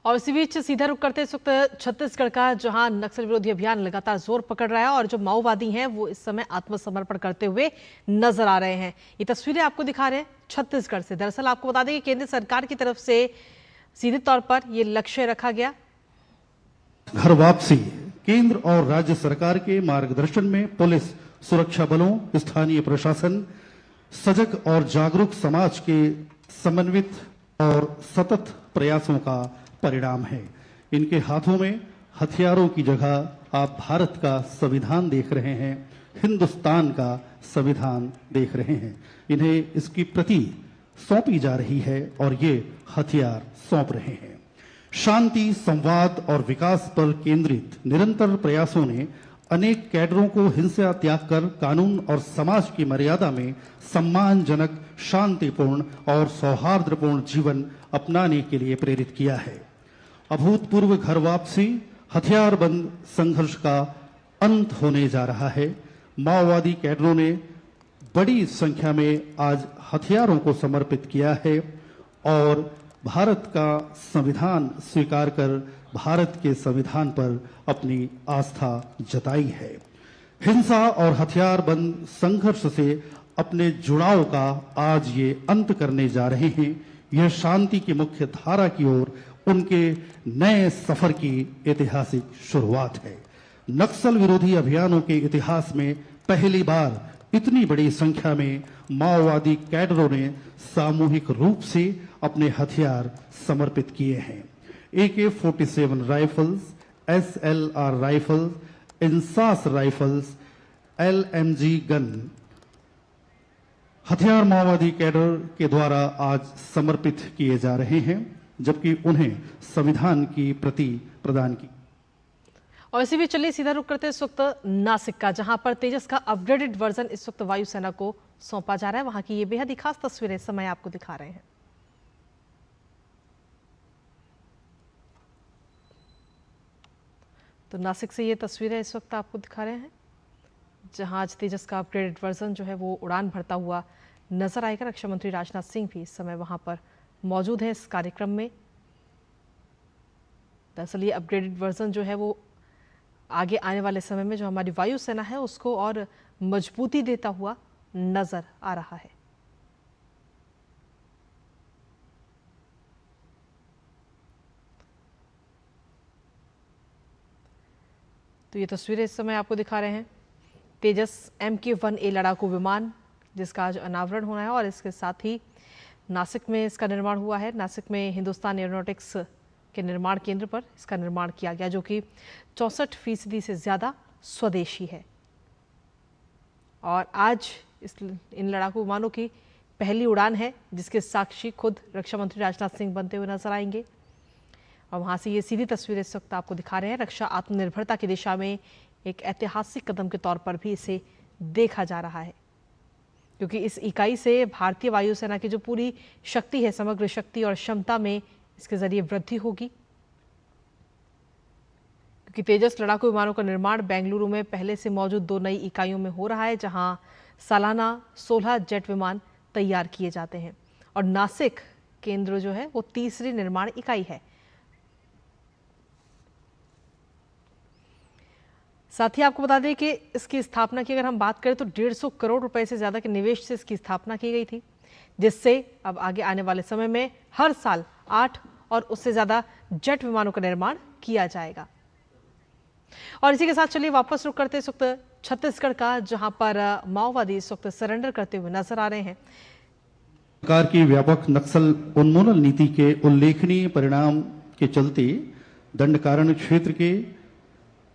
और इसी बीच सीधा रुख करते इस वक्त छत्तीसगढ़ का, जहां नक्सल विरोधी अभियान लगातार जोर पकड़ रहा है और जो माओवादी हैं वो इस समय आत्मसमर्पण करते हुए नजर आ रहे हैं। ये तस्वीरें आपको दिखा रहे हैं छत्तीसगढ़ से। दरअसल आपको बता दें कि केंद्र सरकार की तरफ से सीधे तौर पर ये लक्ष्य रखा गया। घर वापसी। केंद्र और राज्य सरकार के मार्गदर्शन में पुलिस, सुरक्षा बलों, स्थानीय प्रशासन, सजग और जागरूक समाज के समन्वित और सतत प्रयासों का परिणाम है। इनके हाथों में हथियारों की जगह आप भारत का संविधान देख रहे हैं, हिंदुस्तान का संविधान देख रहे हैं। इन्हें इसकी प्रति सौंपी जा रही है और ये हथियार सौंप रहे हैं। शांति, संवाद और विकास पर केंद्रित निरंतर प्रयासों ने अनेक कैडरों को हिंसा त्याग कर कानून और समाज की मर्यादा में सम्मानजनक, शांतिपूर्ण और सौहार्दपूर्ण जीवन अपनाने के लिए प्रेरित किया है। अभूतपूर्व घर वापसी, हथियारबंद संघर्ष का अंत होने जा रहा है। माओवादी कैडरों ने बड़ी संख्या में आज हथियारों को समर्पित किया है और भारत का संविधान स्वीकार कर भारत के संविधान पर अपनी आस्था जताई है। हिंसा और हथियारबंद संघर्ष से अपने जुड़ाव का आज ये अंत करने जा रहे हैं। यह शांति की मुख्य धारा की ओर उनके नए सफर की ऐतिहासिक शुरुआत है। नक्सल विरोधी अभियानों के इतिहास में पहली बार इतनी बड़ी संख्या में माओवादी कैडरों ने सामूहिक रूप से अपने हथियार समर्पित किए हैं। AK-47 rifles, SLR rifles, INSAS rifles, LMG gun हथियार माओवादी कैडर के द्वारा आज समर्पित किए जा रहे हैं, जबकि उन्हें संविधान की प्रति प्रदान की। और इसी बीच चलिए सीधा रुख करते हैं इस वक्त नासिक का, जहां पर तेजस का अपग्रेडेड वर्जन इस वक्त वायुसेना को सौंपा जा रहा है। वहां की ये बेहद ही खास तस्वीरें इस समय आपको दिखा रहे हैं। तो नासिक से ये तस्वीरें इस वक्त आपको दिखा रहे हैं, जहां आज तेजस का अपग्रेडेड वर्जन जो है वो उड़ान भरता हुआ नजर आएगा। रक्षा मंत्री राजनाथ सिंह भी इस समय वहां पर मौजूद हैं इस कार्यक्रम में। दरअसल ये अपग्रेडेड वर्जन जो है वो आगे आने वाले समय में जो हमारी वायुसेना है उसको और मजबूती देता हुआ नजर आ रहा है। तो ये तस्वीरें इस समय आपको दिखा रहे हैं तेजस MK-1A लड़ाकू विमान, जिसका आज अनावरण होना है और इसके साथ ही नासिक में इसका निर्माण हुआ है। नासिक में हिंदुस्तान एरोनॉटिक्स के निर्माण केंद्र पर इसका निर्माण किया गया, जो कि 64% से ज़्यादा स्वदेशी है। और आज इन लड़ाकू विमानों की पहली उड़ान है, जिसके साक्षी खुद रक्षा मंत्री राजनाथ सिंह बनते हुए नजर आएंगे। और वहाँ से ये सीधी तस्वीरें इस वक्त आपको दिखा रहे हैं। रक्षा आत्मनिर्भरता की दिशा में एक ऐतिहासिक कदम के तौर पर भी इसे देखा जा रहा है, क्योंकि इस इकाई से भारतीय वायुसेना की जो पूरी शक्ति है, समग्र शक्ति और क्षमता में इसके जरिए वृद्धि होगी। क्योंकि तेजस लड़ाकू विमानों का निर्माण बेंगलुरु में पहले से मौजूद 2 नई इकाइयों में हो रहा है, जहां सालाना 16 जेट विमान तैयार किए जाते हैं। और नासिक केंद्र जो है वो तीसरी निर्माण इकाई है। साथ ही आपको बता दें कि इसकी स्थापना की अगर हम बात करें तो 150 करोड़ रुपए से ज्यादा के निवेश से इसकी स्थापना की गई थी, जिससे अब आगे आने वाले समय में हर साल 8 और उससे ज्यादा जेट विमानों का निर्माण किया जाएगा। और इसी के साथ चलिए वापस रुक करते इस वक्त छत्तीसगढ़ का, जहां पर माओवादी इस वक्त सरेंडर करते हुए नजर आ रहे हैं। सरकार की व्यापक नक्सल उन्मूलन नीति के उल्लेखनीय परिणाम के चलते दंडकारण्य क्षेत्र के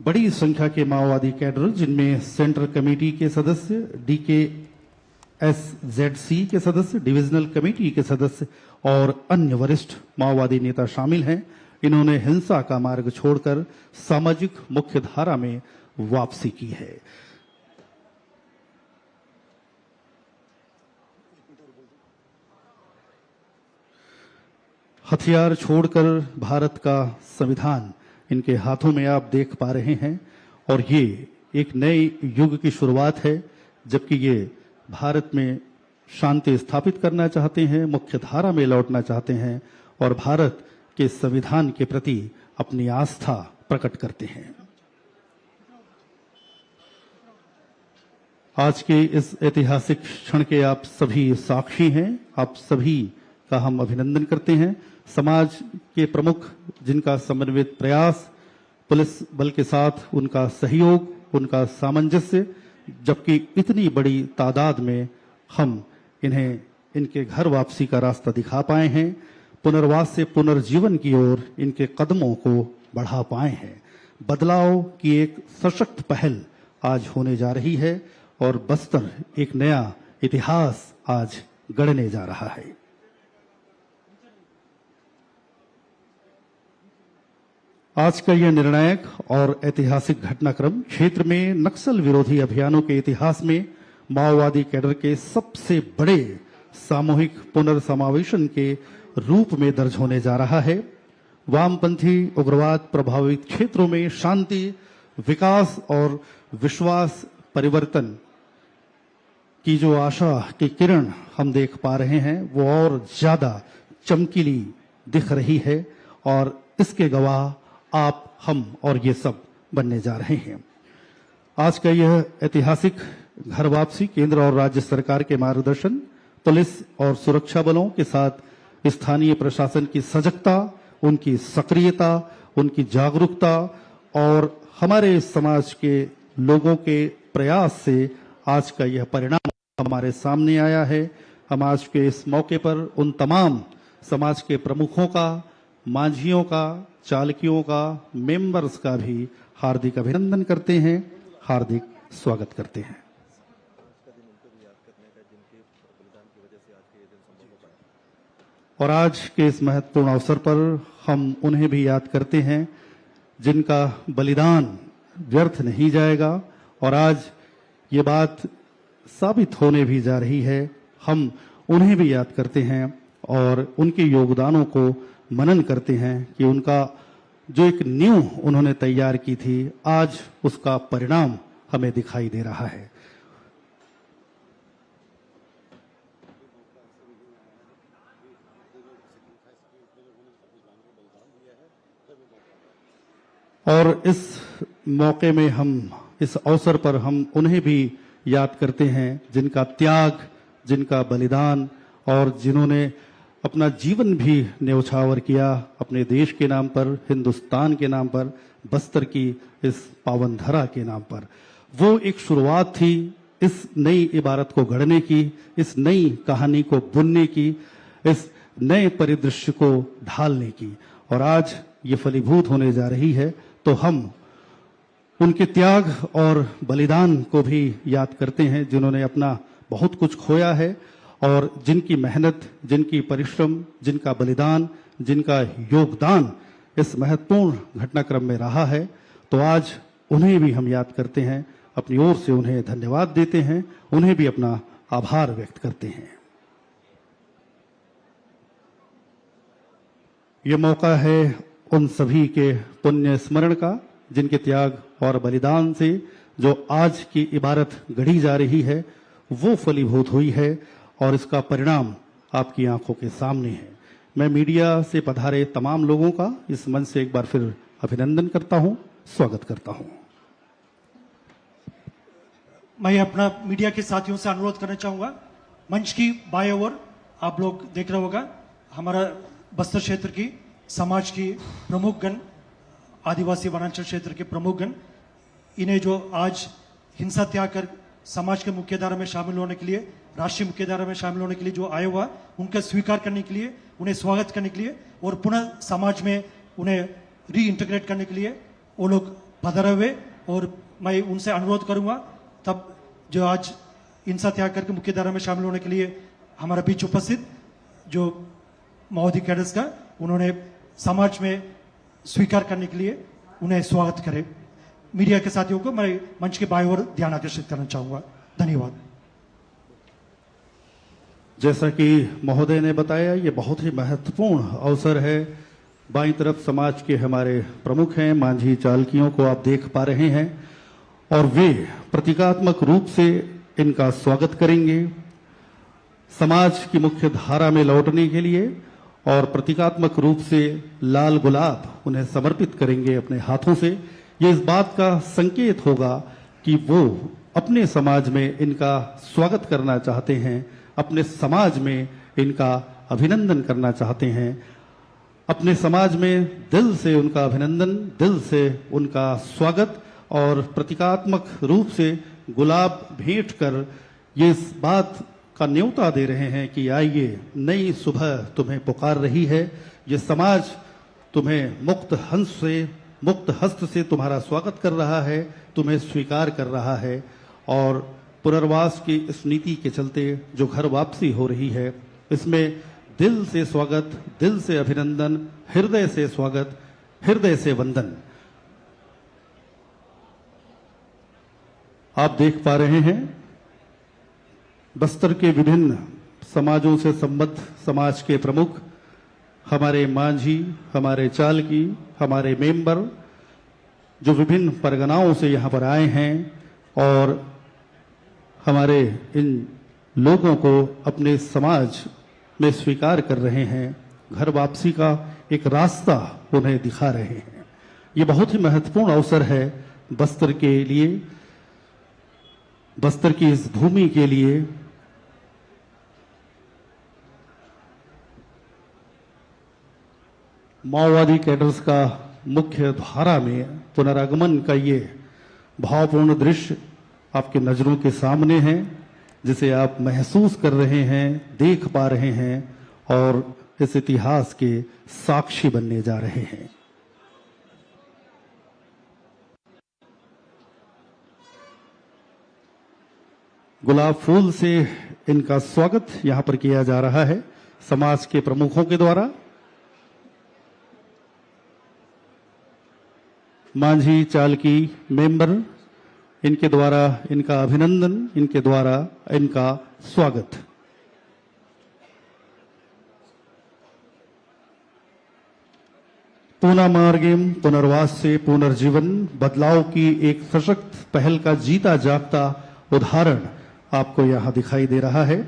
बड़ी संख्या के माओवादी कैडर, जिनमें सेंट्रल कमेटी के सदस्य, DKSZC के सदस्य, डिविजनल कमेटी के सदस्य और अन्य वरिष्ठ माओवादी नेता शामिल हैं, इन्होंने हिंसा का मार्ग छोड़कर सामाजिक मुख्यधारा में वापसी की है। हथियार छोड़कर भारत का संविधान इनके हाथों में आप देख पा रहे हैं और ये एक नए युग की शुरुआत है, जबकि ये भारत में शांति स्थापित करना चाहते हैं, मुख्य धारा में लौटना चाहते हैं और भारत के संविधान के प्रति अपनी आस्था प्रकट करते हैं। आज के इस ऐतिहासिक क्षण के आप सभी साक्षी हैं। आप सभी का हम अभिनंदन करते हैं। समाज के प्रमुख जिनका समन्वित प्रयास, पुलिस बल के साथ उनका सहयोग, उनका सामंजस्य, जबकि इतनी बड़ी तादाद में हम इन्हें इनके घर वापसी का रास्ता दिखा पाए हैं, पुनर्वास से पुनर्जीवन की ओर इनके कदमों को बढ़ा पाए हैं। बदलाव की एक सशक्त पहल आज होने जा रही है और बस्तर एक नया इतिहास आज गढ़ने जा रहा है। आज का यह निर्णायक और ऐतिहासिक घटनाक्रम क्षेत्र में नक्सल विरोधी अभियानों के इतिहास में माओवादी कैडर के सबसे बड़े सामूहिक पुनर्समावेशन के रूप में दर्ज होने जा रहा है। वामपंथी उग्रवाद प्रभावित क्षेत्रों में शांति, विकास और विश्वास परिवर्तन की जो आशा की किरण हम देख पा रहे हैं वो और ज्यादा चमकीली दिख रही है और इसके गवाह आप, हम और ये सब बनने जा रहे हैं। आज का यह ऐतिहासिक घर वापसी केंद्र और राज्य सरकार के मार्गदर्शन, पुलिस और सुरक्षा बलों के साथ स्थानीय प्रशासन की सजगता, उनकी सक्रियता, उनकी जागरूकता और हमारे समाज के लोगों के प्रयास से आज का यह परिणाम हमारे सामने आया है। हम आज के इस मौके पर उन तमाम समाज के प्रमुखों का, मांझियों का, चालकियों का, मेंबर्स का भी हार्दिक अभिनंदन करते हैं, हार्दिक स्वागत करते हैं। और आज के इस महत्वपूर्ण अवसर पर हम उन्हें भी याद करते हैं जिनका बलिदान व्यर्थ नहीं जाएगा और आज ये बात साबित होने भी जा रही है। हम उन्हें भी याद करते हैं और उनके योगदानों को मनन करते हैं कि उनका जो एक नींव उन्होंने तैयार की थी, आज उसका परिणाम हमें दिखाई दे रहा है। और इस मौके में हम, इस अवसर पर हम उन्हें भी याद करते हैं जिनका त्याग, जिनका बलिदान और जिन्होंने अपना जीवन भी न्यौछावर किया अपने देश के नाम पर, हिंदुस्तान के नाम पर, बस्तर की इस पावन धरा के नाम पर। वो एक शुरुआत थी इस नई इबारत को गढ़ने की, इस नई कहानी को बुनने की, इस नए परिदृश्य को ढालने की, और आज ये फलीभूत होने जा रही है। तो हम उनके त्याग और बलिदान को भी याद करते हैं जिन्होंने अपना बहुत कुछ खोया है और जिनकी मेहनत, जिनकी परिश्रम, जिनका बलिदान, जिनका योगदान इस महत्वपूर्ण घटनाक्रम में रहा है। तो आज उन्हें भी हम याद करते हैं, अपनी ओर से उन्हें धन्यवाद देते हैं, उन्हें भी अपना आभार व्यक्त करते हैं। ये मौका है उन सभी के पुण्य स्मरण का जिनके त्याग और बलिदान से जो आज की इबारत गढ़ी जा रही है वो फलीभूत हुई है और इसका परिणाम आपकी आंखों के सामने है। मैं मीडिया से पधारे तमाम लोगों का इस मंच से एक बार फिर अभिनंदन करता हूं, स्वागत करता हूं। मैं अपना मीडिया के साथियों से अनुरोध करना चाहूंगा, मंच की बाएं ओर आप लोग देख रहे होगा हमारा बस्तर क्षेत्र की समाज की प्रमुखगण, आदिवासी वनांचल क्षेत्र के प्रमुखगण, इन्हें जो आज हिंसा त्याग कर समाज के मुख्यधारा में शामिल होने के लिए, राष्ट्रीय मुख्यधारा में शामिल होने के लिए जो आए हुआ, उनका स्वीकार करने के लिए, उन्हें स्वागत करने के लिए और पुनः समाज में उन्हें री इंटीग्रेट करने के लिए वो लोग पधारे हुए। और मैं उनसे अनुरोध करूंगा तब जो आज हिंसा त्याग करके मुख्यधारा में शामिल होने के लिए हमारा बीच उपस्थित जो माओवादी कैडर्स का, उन्होंने समाज में स्वीकार करने के लिए उन्हें स्वागत करें। मीडिया के साथियों को मैं मंच के बाएं ओर ध्यान आकर्षित करना चाहूंगा। धन्यवाद। जैसा कि महोदय ने बताया, ये बहुत ही महत्वपूर्ण अवसर है। बाईं तरफ समाज के हमारे प्रमुख हैं, मांझी चालकियों को आप देख पा रहे हैं और वे प्रतीकात्मक रूप से इनका स्वागत करेंगे समाज की मुख्य धारा में लौटने के लिए और प्रतीकात्मक रूप से लाल गुलाब उन्हें समर्पित करेंगे अपने हाथों से। ये इस बात का संकेत होगा कि वो अपने समाज में इनका स्वागत करना चाहते हैं, अपने समाज में इनका अभिनंदन करना चाहते हैं, अपने समाज में दिल से उनका अभिनंदन, दिल से उनका स्वागत और प्रतीकात्मक रूप से गुलाब भेंट कर ये इस बात का न्योता दे रहे हैं कि आइए, नई सुबह तुम्हें पुकार रही है, ये समाज तुम्हें मुक्त हस्त से तुम्हारा स्वागत कर रहा है, तुम्हें स्वीकार कर रहा है। और पुनर्वास की इस नीति के चलते जो घर वापसी हो रही है, इसमें दिल से स्वागत, दिल से अभिनंदन, हृदय से स्वागत, हृदय से वंदन। आप देख पा रहे हैं बस्तर के विभिन्न समाजों से संबद्ध समाज के प्रमुख, हमारे मांझी, हमारे चालकी, हमारे मेंबर जो विभिन्न परगनाओं से यहाँ पर आए हैं और हमारे इन लोगों को अपने समाज में स्वीकार कर रहे हैं, घर वापसी का एक रास्ता उन्हें दिखा रहे हैं। ये बहुत ही महत्वपूर्ण अवसर है बस्तर के लिए, बस्तर की इस भूमि के लिए। माओवादी कैडर्स का मुख्य धारा में पुनरागमन का ये भावपूर्ण दृश्य आपके नजरों के सामने है, जिसे आप महसूस कर रहे हैं, देख पा रहे हैं और इस इतिहास के साक्षी बनने जा रहे हैं। गुलाब फूल से इनका स्वागत यहां पर किया जा रहा है समाज के प्रमुखों के द्वारा। मांझी, चालकी, मेंबर, इनके द्वारा इनका अभिनंदन, इनके द्वारा इनका स्वागत। पूना मार्गेम पुनर्वास से पुनर्जीवन, बदलाव की एक सशक्त पहल का जीता जागता उदाहरण आपको यहां दिखाई दे रहा है।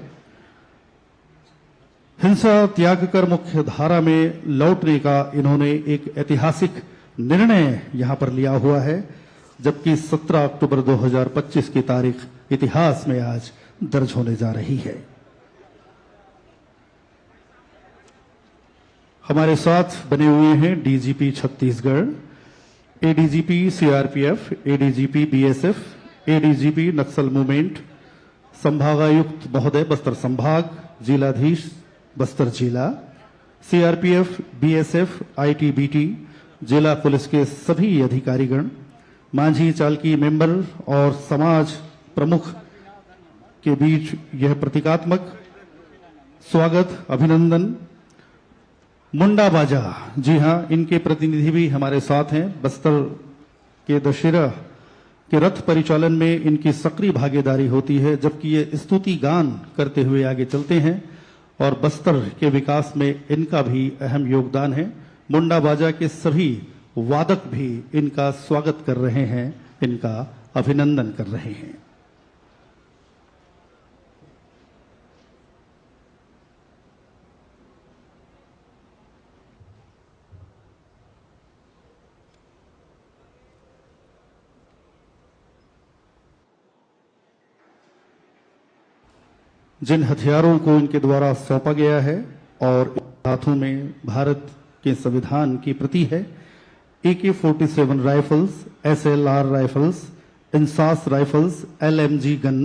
हिंसा त्याग कर मुख्य धारा में लौटने का इन्होंने एक ऐतिहासिक निर्णय यहां पर लिया हुआ है, जबकि 17 अक्टूबर 2025 की तारीख इतिहास में आज दर्ज होने जा रही है। हमारे साथ बने हुए हैं DGP Chhattisgarh, ADGP CRPF, ADGP BSF, ADGP Naxal movement, संभागायुक्त महोदय बस्तर संभाग, जिलाधीश बस्तर जिला, सीआरपीएफ, बीएसएफ, आईटीबीटी, जिला पुलिस के सभी अधिकारीगण, मांझी, चालकी, मेंबर और समाज प्रमुख के बीच यह प्रतीकात्मक स्वागत, अभिनंदन। मुंडा बाजा, जी हां, इनके प्रतिनिधि भी हमारे साथ हैं। बस्तर के दशहरा के रथ परिचालन में इनकी सक्रिय भागीदारी होती है, जबकि ये स्तुति गान करते हुए आगे चलते हैं और बस्तर के विकास में इनका भी अहम योगदान है। मुंडा बाजा के सभी वादक भी इनका स्वागत कर रहे हैं, इनका अभिनंदन कर रहे हैं। जिन हथियारों को इनके द्वारा सौंपा गया है और हाथों में भारत के संविधान की प्रति है, AK-47 rifles, SLR rifles, INSAS rifles, LMG gun,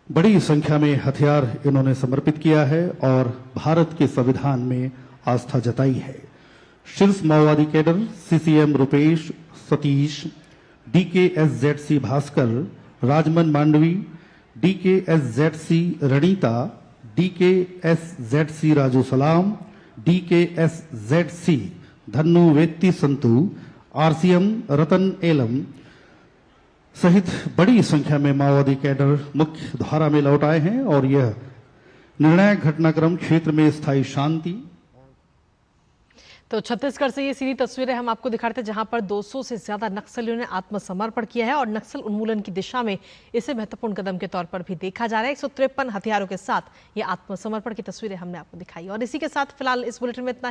बड़ी संख्या में हथियार इन्होंने समर्पित किया है और भारत के संविधान में आस्था जताई है। शीर्ष माओवादी cadre CCM Rupesh, Satish, DKSZC Bhaskar, Rajman Mandavi, DKSZC Ranita, DKSZC Raju Salam, DKSZC Dhannu वेत्ती संतु, RCM रतन एलम सहित बड़ी संख्या में माओवादी कैडर मुख्य धारा में लौट आए हैं और यह निर्णायक घटनाक्रम क्षेत्र में स्थायी शांति। तो छत्तीसगढ़ से ये सीधी तस्वीरें हम आपको दिखाते हैं जहां पर 200 से ज्यादा नक्सलियों ने आत्मसमर्पण किया है और नक्सल उन्मूलन की दिशा में इसे महत्वपूर्ण कदम के तौर पर भी देखा जा रहा है। 153 हथियारों के साथ ये आत्मसमर्पण की तस्वीरें हमने आपको दिखाई और इसी के साथ फिलहाल इस बुलेटिन में इतना ही।